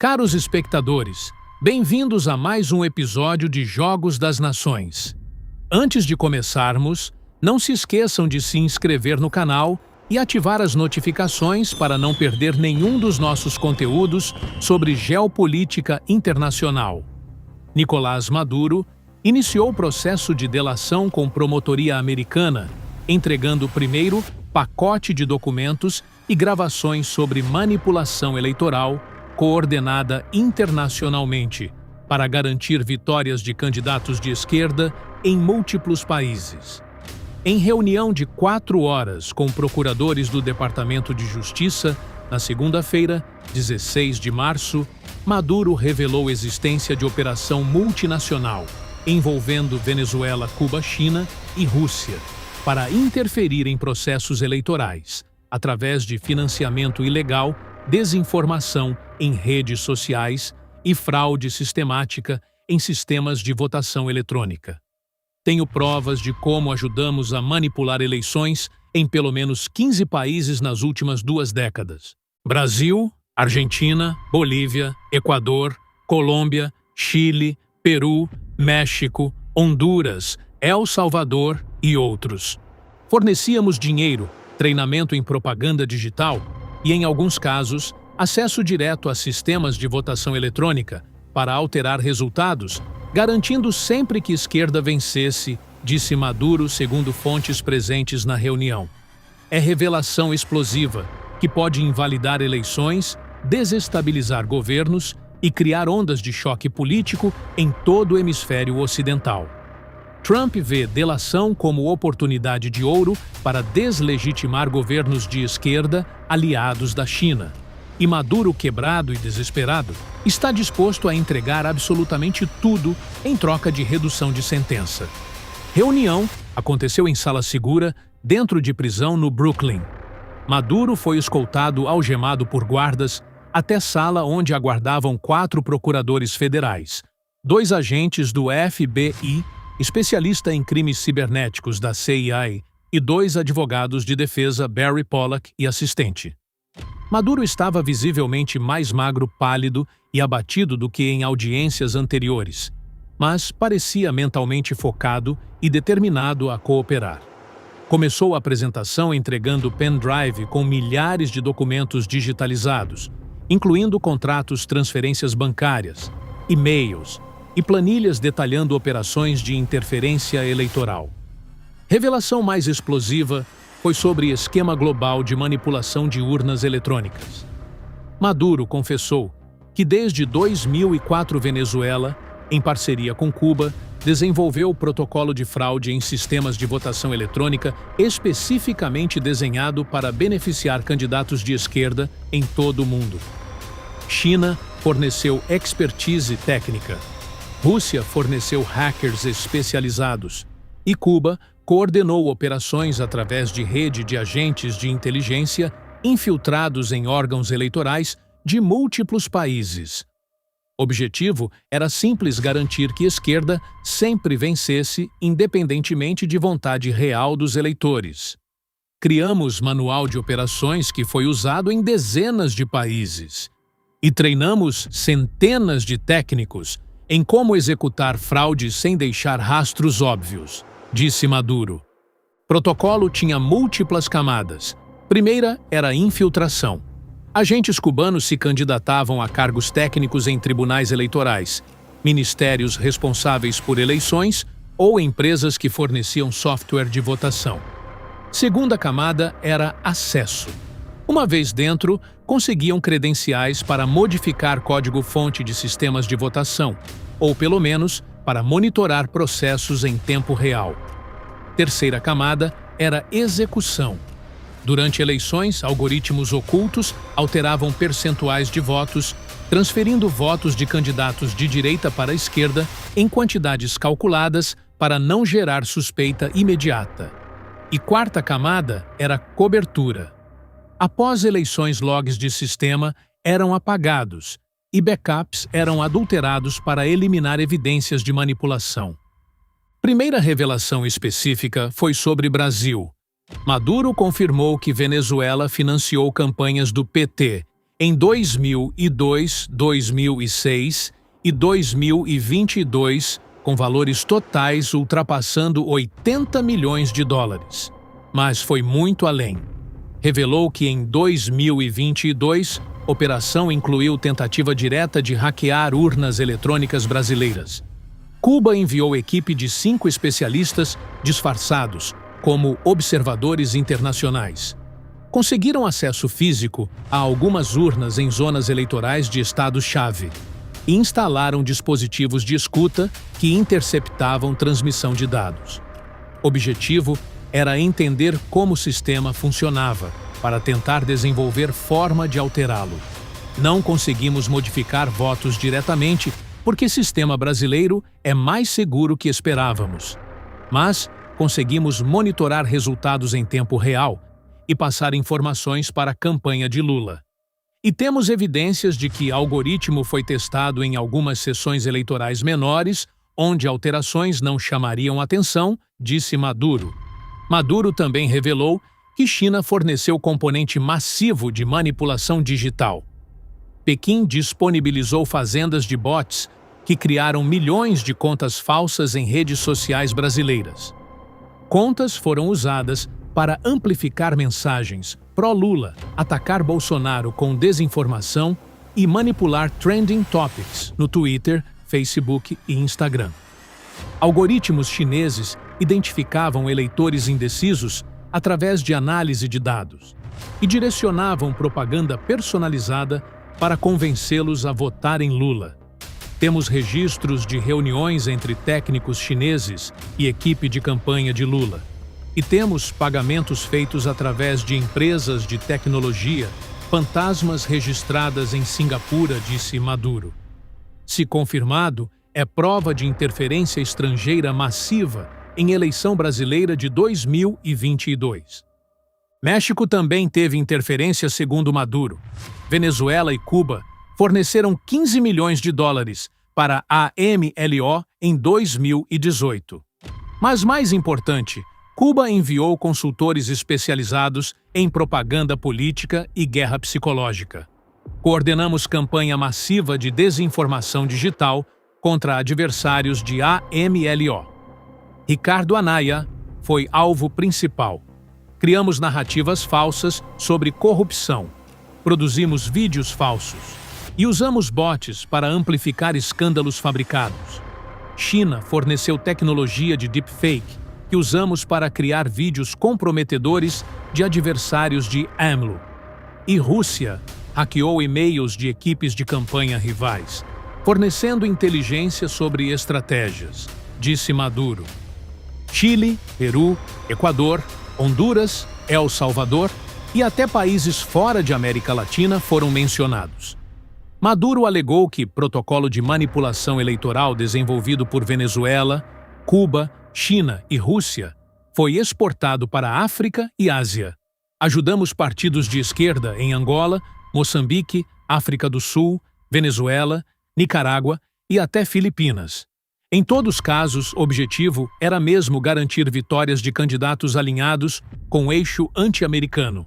Caros espectadores, bem-vindos a mais um episódio de Jogos das Nações. Antes de começarmos, não se esqueçam de se inscrever no canal e ativar as notificações para não perder nenhum dos nossos conteúdos sobre geopolítica internacional. Nicolás Maduro iniciou o processo de delação com promotoria americana, entregando primeiro pacote de documentos e gravações sobre manipulação eleitoral coordenada internacionalmente para garantir vitórias de candidatos de esquerda em múltiplos países. Em reunião de 4 horas com procuradores do Departamento de Justiça, na segunda-feira, 16 de março, Maduro revelou a existência de operação multinacional envolvendo Venezuela, Cuba, China e Rússia para interferir em processos eleitorais, através de financiamento ilegal, desinformação em redes sociais e fraude sistemática em sistemas de votação eletrônica. Tenho provas de como ajudamos a manipular eleições em pelo menos 15 países nas últimas 2 décadas. Brasil, Argentina, Bolívia, Equador, Colômbia, Chile, Peru, México, Honduras, El Salvador e outros. Fornecíamos dinheiro, treinamento em propaganda digital e, em alguns casos, acesso direto a sistemas de votação eletrônica para alterar resultados, garantindo sempre que a esquerda vencesse, disse Maduro segundo fontes presentes na reunião. É revelação explosiva que pode invalidar eleições, desestabilizar governos e criar ondas de choque político em todo o hemisfério ocidental. Trump vê delação como oportunidade de ouro para deslegitimar governos de esquerda aliados da China. E Maduro, quebrado e desesperado, está disposto a entregar absolutamente tudo em troca de redução de sentença. Reunião aconteceu em sala segura, dentro de prisão no Brooklyn. Maduro foi escoltado algemado por guardas até sala onde aguardavam 4 procuradores federais, 2 agentes do FBI, especialista em crimes cibernéticos da CIA, e 2 advogados de defesa, Barry Pollock e assistente. Maduro estava visivelmente mais magro, pálido e abatido do que em audiências anteriores, mas parecia mentalmente focado e determinado a cooperar. Começou a apresentação entregando pendrive com milhares de documentos digitalizados, incluindo contratos, transferências bancárias, e-mails e planilhas detalhando operações de interferência eleitoral. Revelação mais explosiva foi sobre esquema global de manipulação de urnas eletrônicas. Maduro confessou que desde 2004 Venezuela, em parceria com Cuba, desenvolveu o protocolo de fraude em sistemas de votação eletrônica especificamente desenhado para beneficiar candidatos de esquerda em todo o mundo. China forneceu expertise técnica. Rússia forneceu hackers especializados. E Cuba coordenou operações através de rede de agentes de inteligência infiltrados em órgãos eleitorais de múltiplos países. O objetivo era simples: garantir que a esquerda sempre vencesse, independentemente de vontade real dos eleitores. Criamos manual de operações que foi usado em dezenas de países. E treinamos centenas de técnicos em como executar fraude sem deixar rastros óbvios, disse Maduro. Protocolo tinha múltiplas camadas. Primeira era a infiltração. Agentes cubanos se candidatavam a cargos técnicos em tribunais eleitorais, ministérios responsáveis por eleições ou empresas que forneciam software de votação. Segunda camada era acesso. Uma vez dentro, conseguiam credenciais para modificar código-fonte de sistemas de votação, ou pelo menos para monitorar processos em tempo real. Terceira camada era execução. Durante eleições, algoritmos ocultos alteravam percentuais de votos, transferindo votos de candidatos de direita para a esquerda em quantidades calculadas para não gerar suspeita imediata. E quarta camada era cobertura. Após eleições, logs de sistema eram apagados e backups eram adulterados para eliminar evidências de manipulação. Primeira revelação específica foi sobre Brasil. Maduro confirmou que Venezuela financiou campanhas do PT em 2002, 2006 e 2022, com valores totais ultrapassando 80 milhões de dólares. Mas foi muito além. Revelou que em 2022, a operação incluiu tentativa direta de hackear urnas eletrônicas brasileiras. Cuba enviou equipe de 5 especialistas disfarçados como observadores internacionais. Conseguiram acesso físico a algumas urnas em zonas eleitorais de estados-chave e instalaram dispositivos de escuta que interceptavam transmissão de dados. O objetivo era entender como o sistema funcionava, para tentar desenvolver forma de alterá-lo. Não conseguimos modificar votos diretamente, porque o sistema brasileiro é mais seguro que esperávamos. Mas conseguimos monitorar resultados em tempo real e passar informações para a campanha de Lula. E temos evidências de que o algoritmo foi testado em algumas sessões eleitorais menores, onde alterações não chamariam atenção, disse Maduro. Maduro também revelou que China forneceu componente massivo de manipulação digital. Pequim disponibilizou fazendas de bots que criaram milhões de contas falsas em redes sociais brasileiras. Contas foram usadas para amplificar mensagens pró-Lula, atacar Bolsonaro com desinformação e manipular trending topics no Twitter, Facebook e Instagram. Algoritmos chineses identificavam eleitores indecisos através de análise de dados e direcionavam propaganda personalizada para convencê-los a votar em Lula. Temos registros de reuniões entre técnicos chineses e equipe de campanha de Lula. E temos pagamentos feitos através de empresas de tecnologia, fantasmas registradas em Singapura, disse Maduro. Se confirmado, é prova de interferência estrangeira massiva em eleição brasileira de 2022. México também teve interferência, segundo Maduro. Venezuela e Cuba forneceram 15 milhões de dólares para a AMLO em 2018. Mas mais importante, Cuba enviou consultores especializados em propaganda política e guerra psicológica. Coordenamos campanha massiva de desinformação digital contra adversários de AMLO. Ricardo Anaya foi alvo principal. Criamos narrativas falsas sobre corrupção. Produzimos vídeos falsos. E usamos bots para amplificar escândalos fabricados. China forneceu tecnologia de deepfake que usamos para criar vídeos comprometedores de adversários de AMLO. E Rússia hackeou e-mails de equipes de campanha rivais, fornecendo inteligência sobre estratégias, disse Maduro. Chile, Peru, Equador, Honduras, El Salvador e até países fora de América Latina foram mencionados. Maduro alegou que protocolo de manipulação eleitoral desenvolvido por Venezuela, Cuba, China e Rússia foi exportado para a África e Ásia. Ajudamos partidos de esquerda em Angola, Moçambique, África do Sul, Venezuela, Nicarágua e até Filipinas. Em todos os casos, o objetivo era mesmo garantir vitórias de candidatos alinhados com o eixo anti-americano.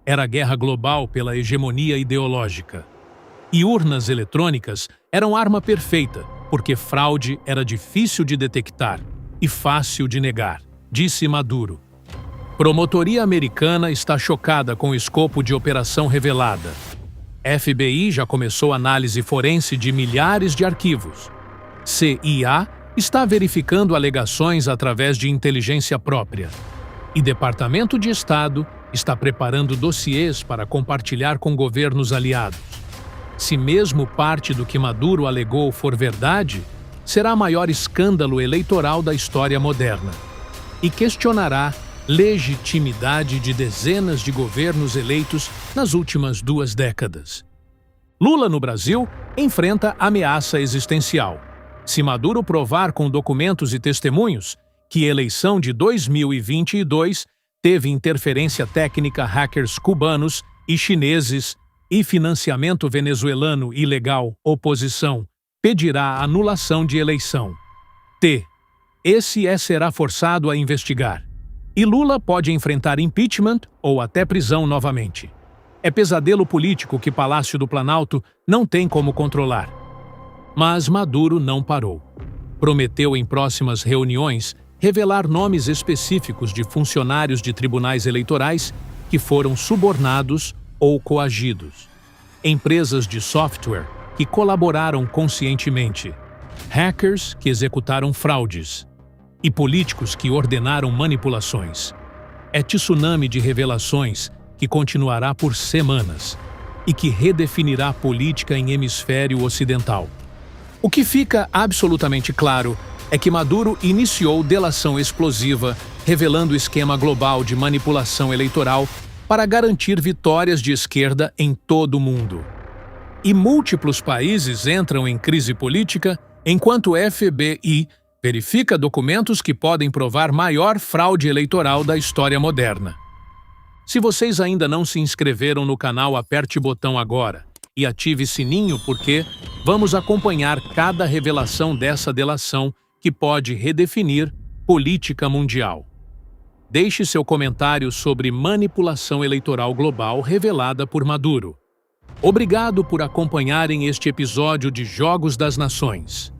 Era a guerra global pela hegemonia ideológica. E urnas eletrônicas eram arma perfeita, porque fraude era difícil de detectar e fácil de negar, disse Maduro. Promotoria americana está chocada com o escopo de operação revelada. FBI já começou análise forense de milhares de arquivos. CIA está verificando alegações através de inteligência própria. E Departamento de Estado está preparando dossiês para compartilhar com governos aliados. Se mesmo parte do que Maduro alegou for verdade, será o maior escândalo eleitoral da história moderna e questionará legitimidade de dezenas de governos eleitos nas últimas 2 décadas. Lula, no Brasil, enfrenta ameaça existencial. Se Maduro provar com documentos e testemunhos que a eleição de 2022 teve interferência técnica, hackers cubanos e chineses e financiamento venezuelano ilegal, oposição pedirá a anulação de eleição. Esse será forçado a investigar. E Lula pode enfrentar impeachment ou até prisão novamente. É pesadelo político que Palácio do Planalto não tem como controlar. Mas Maduro não parou. Prometeu em próximas reuniões revelar nomes específicos de funcionários de tribunais eleitorais que foram subornados ou coagidos. Empresas de software que colaboraram conscientemente. Hackers que executaram fraudes. E políticos que ordenaram manipulações. É tsunami de revelações que continuará por semanas e que redefinirá a política em hemisfério ocidental. O que fica absolutamente claro é que Maduro iniciou delação explosiva, revelando esquema global de manipulação eleitoral para garantir vitórias de esquerda em todo o mundo. E múltiplos países entram em crise política enquanto o FBI verifica documentos que podem provar maior fraude eleitoral da história moderna. Se vocês ainda não se inscreveram no canal, aperte o botão agora e ative sininho porque vamos acompanhar cada revelação dessa delação que pode redefinir política mundial. Deixe seu comentário sobre manipulação eleitoral global revelada por Maduro. Obrigado por acompanharem este episódio de Jogos das Nações.